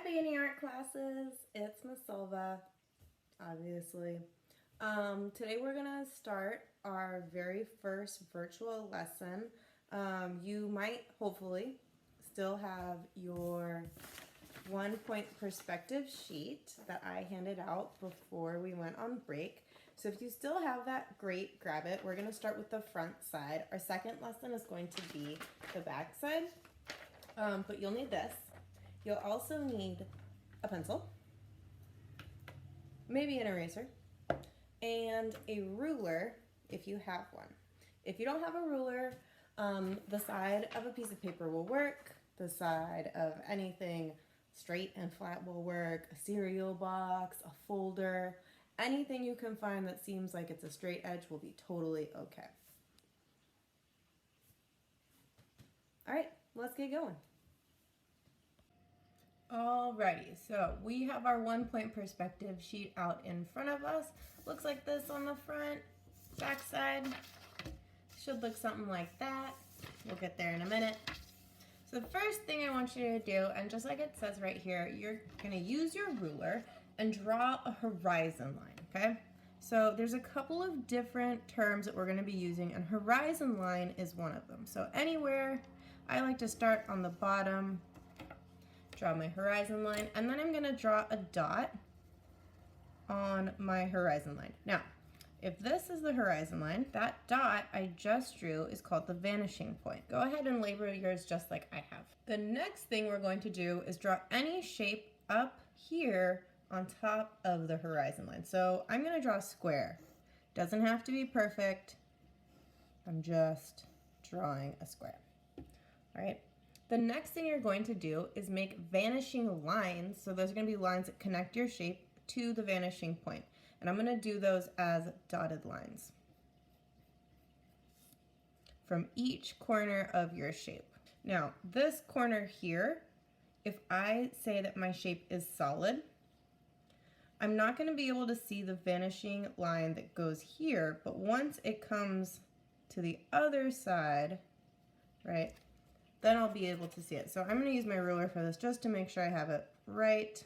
Beginning art classes, it's Miss Silva, obviously. Today we're gonna start our very first virtual lesson. You might hopefully still have your 1-point perspective sheet that I handed out before we went on break. So if you still have that, great, grab it. We're gonna start with the front side. Our second lesson is going to be the back side, but you'll need this. You'll also need a pencil, maybe an eraser, and a ruler if you have one. If you don't have a ruler, the side of a piece of paper will work. The side of anything straight and flat will work. A cereal box, a folder, anything you can find that seems like it's a straight edge will be totally okay. All right, let's get going. Alrighty, so we have our 1-point perspective sheet out in front of us. Looks like this on the front, back side. Should look something like that. We'll get there in a minute. So the first thing I want you to do, and just like it says right here, you're gonna use your ruler and draw a horizon line, okay? So there's a couple of different terms that we're gonna be using, and horizon line is one of them. So anywhere, I like to start on the bottom, draw my horizon line, and then I'm gonna draw a dot on my horizon line. Now, if this is the horizon line, that dot I just drew is called the vanishing point. Go ahead and label yours just like I have. The next thing we're going to do is draw any shape up here on top of the horizon line. So I'm gonna draw a square. Doesn't have to be perfect. I'm just drawing a square, all right? The next thing you're going to do is make vanishing lines. So those are going to be lines that connect your shape to the vanishing point. And I'm going to do those as dotted lines from each corner of your shape. Now, this corner here, if I say that my shape is solid, I'm not going to be able to see the vanishing line that goes here, but once it comes to the other side, right, then I'll be able to see it. So I'm going to use my ruler for this just to make sure I have it right.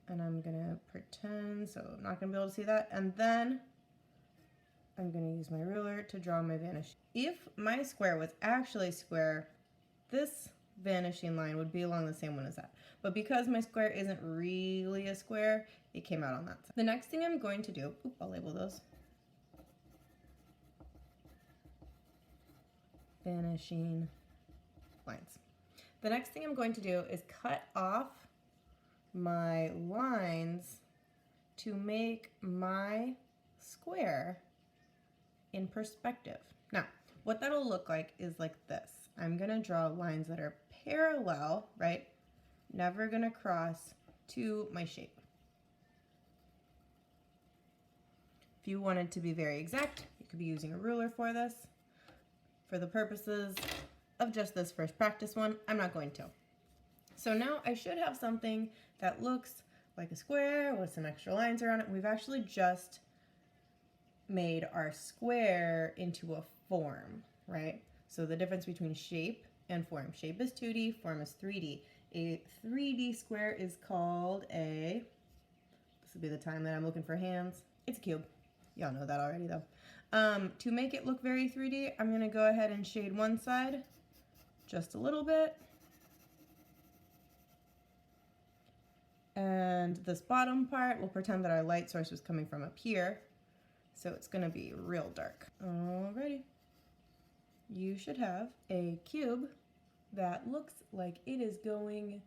And I'm going to pretend, so I'm not going to be able to see that. And then I'm going to use my ruler to draw my vanishing. If my square was actually square, this vanishing line would be along the same one as that. But because my square isn't really a square, it came out on that side. The next thing I'm going to do, I'll label those. Vanishing lines. The next thing I'm going to do is cut off my lines to make my square in perspective. Now, what that'll look like is like this. I'm gonna draw lines that are parallel, right? Never gonna cross to my shape. If you wanted to be very exact, you could be using a ruler for this. For the purposes of just this first practice one, I'm not going to. So now I should have something that looks like a square with some extra lines around it. We've actually just made our square into a form, right? So the difference between shape and form. Shape is 2D, form is 3D. A 3D square is called a, this will be the time that I'm looking for hands, it's a cube. Y'all know that already though. To make it look very 3D, I'm gonna go ahead and shade one side just a little bit. And this bottom part, we'll pretend that our light source was coming from up here. So it's gonna be real dark. Alrighty. You should have a cube that looks like it is going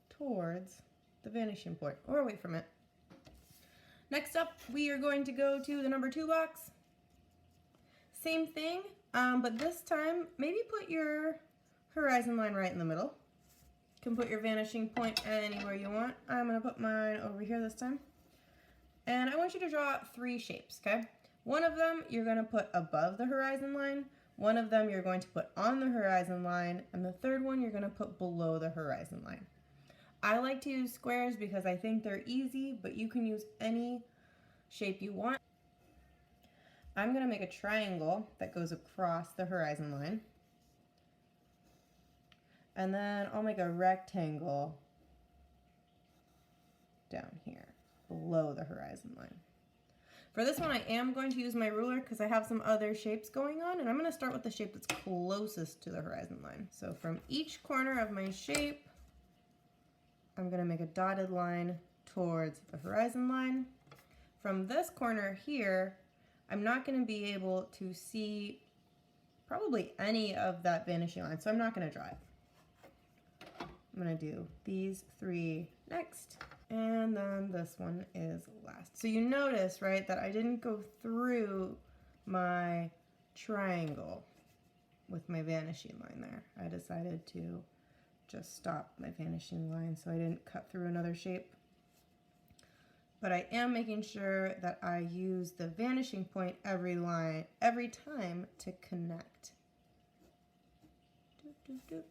towards the vanishing point or away from it. Next up, we are going to go to the number 2 box. Same thing, but this time, maybe put your horizon line right in the middle. You can put your vanishing point anywhere you want. I'm gonna put mine over here this time. And I want you to draw 3 shapes, okay? One of them you're gonna put above the horizon line, one of them you're going to put on the horizon line, and the third one you're gonna put below the horizon line. I like to use squares because I think they're easy, but you can use any shape you want. I'm gonna make a triangle that goes across the horizon line. And then I'll make a rectangle down here below the horizon line. For this one, I am going to use my ruler because I have some other shapes going on, and I'm going to start with the shape that's closest to the horizon line. So from each corner of my shape, I'm going to make a dotted line towards the horizon line. From this corner here, I'm not going to be able to see probably any of that vanishing line, so I'm not going to draw it. I'm going to do these three next, and then this one is last. So you notice, right, that I didn't go through my triangle with my vanishing line there. I decided to just stop my vanishing line so I didn't cut through another shape. But I am making sure that I use the vanishing point every time to connect. Doop, doop, doop.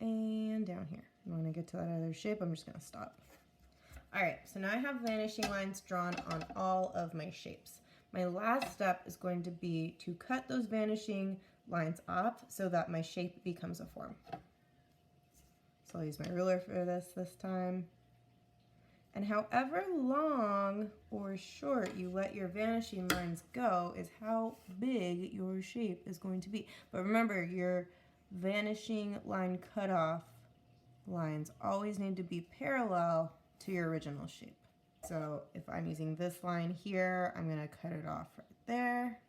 And down here. And when I get to that other shape, I'm just going to stop. All right, so now I have vanishing lines drawn on all of my shapes. My last step is going to be to cut those vanishing lines off so that my shape becomes a form. So I'll use my ruler for this time. And however long or short you let your vanishing lines go is how big your shape is going to be. But remember, your vanishing line cutoff lines always need to be parallel to your original shape. So if I'm using this line here, I'm going to cut it off right there.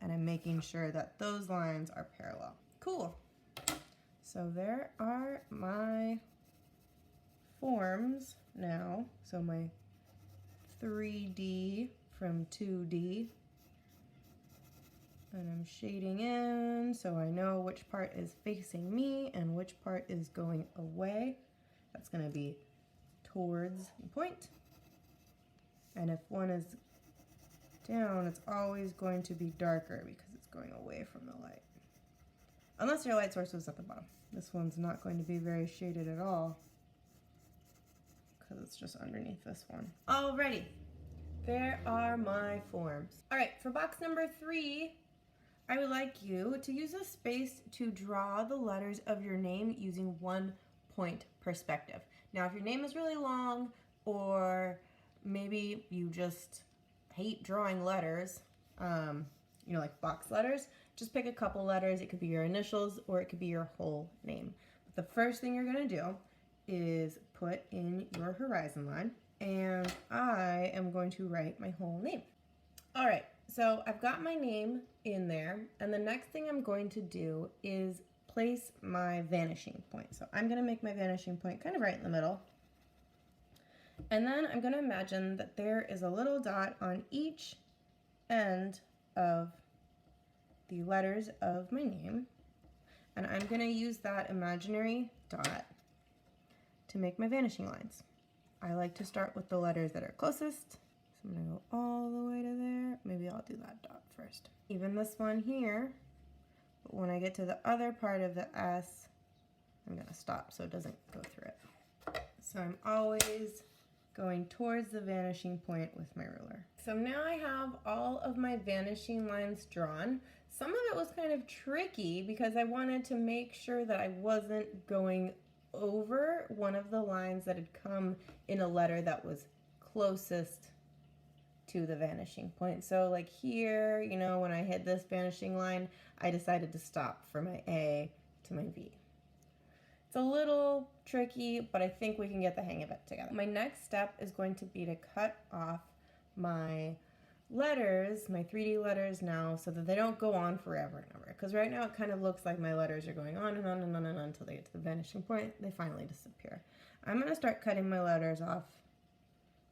And I'm making sure that those lines are parallel. Cool. So there are my forms now. So my 3D from 2D. And I'm shading in so I know which part is facing me and which part is going away. That's going to be towards the point. And if one is down, it's always going to be darker because it's going away from the light. Unless your light source was at the bottom. This one's not going to be very shaded at all because it's just underneath this one. Alrighty, there are my forms. All right, for box number 3, I would like you to use a space to draw the letters of your name using 1-point perspective. Now, if your name is really long, or maybe you just hate drawing letters, you know, like box letters, just pick a couple letters. It could be your initials or it could be your whole name. But the first thing you're gonna do is put in your horizon line, and I am going to write my whole name. All right, so I've got my name in there, and the next thing I'm going to do is place my vanishing point. So I'm gonna make my vanishing point kind of right in the middle. And then I'm gonna imagine that there is a little dot on each end of the letters of my name. And I'm gonna use that imaginary dot to make my vanishing lines. I like to start with the letters that are closest. So I'm gonna go all the way to there. Maybe I'll do that dot first. Even this one here, but when I get to the other part of the S, I'm gonna stop so it doesn't go through it. So I'm always going towards the vanishing point with my ruler. So now I have all of my vanishing lines drawn. Some of it was kind of tricky because I wanted to make sure that I wasn't going over one of the lines that had come in a letter that was closest to the vanishing point. So like here, you know, when I hit this vanishing line, I decided to stop for my A to my V. It's a little tricky, but I think we can get the hang of it together. My next step is going to be to cut off my letters, my 3D letters now, so that they don't go on forever and ever. Because right now it kind of looks like my letters are going on and on and on and on until they get to the vanishing point. They finally disappear. I'm going to start cutting my letters off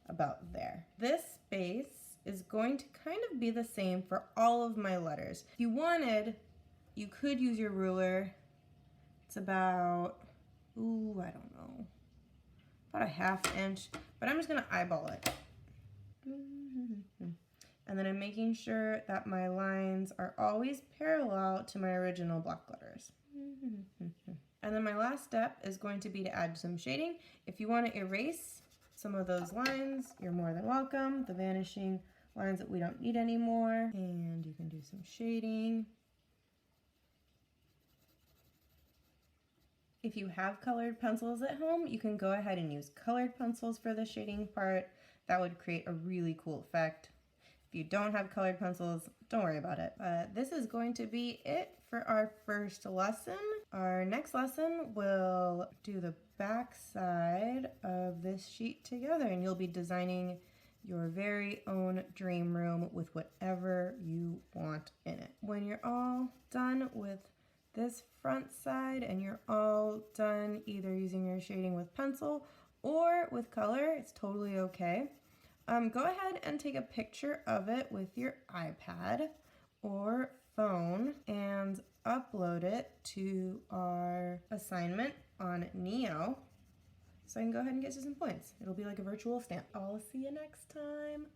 about there. This space is going to kind of be the same for all of my letters. If you wanted, you could use your ruler. It's about, ooh, I don't know, about a 1/2 inch, but I'm just gonna eyeball it. And then I'm making sure that my lines are always parallel to my original block letters. And then my last step is going to be to add some shading. If you want to erase some of those lines, you're more than welcome. The vanishing lines that we don't need anymore. And you can do some shading. If you have colored pencils at home, you can go ahead and use colored pencils for the shading part. That would create a really cool effect. If you don't have colored pencils, don't worry about it. This is going to be it for our first lesson. Our next lesson will do the back side of this sheet together, and you'll be designing your very own dream room with whatever you want in it. When you're all done with this front side and you're all done either using your shading with pencil or with color, it's totally okay. Go ahead and take a picture of it with your iPad or phone and upload it to our assignment on Neo so I can go ahead and get you some points. It'll be like a virtual stamp. I'll see you next time.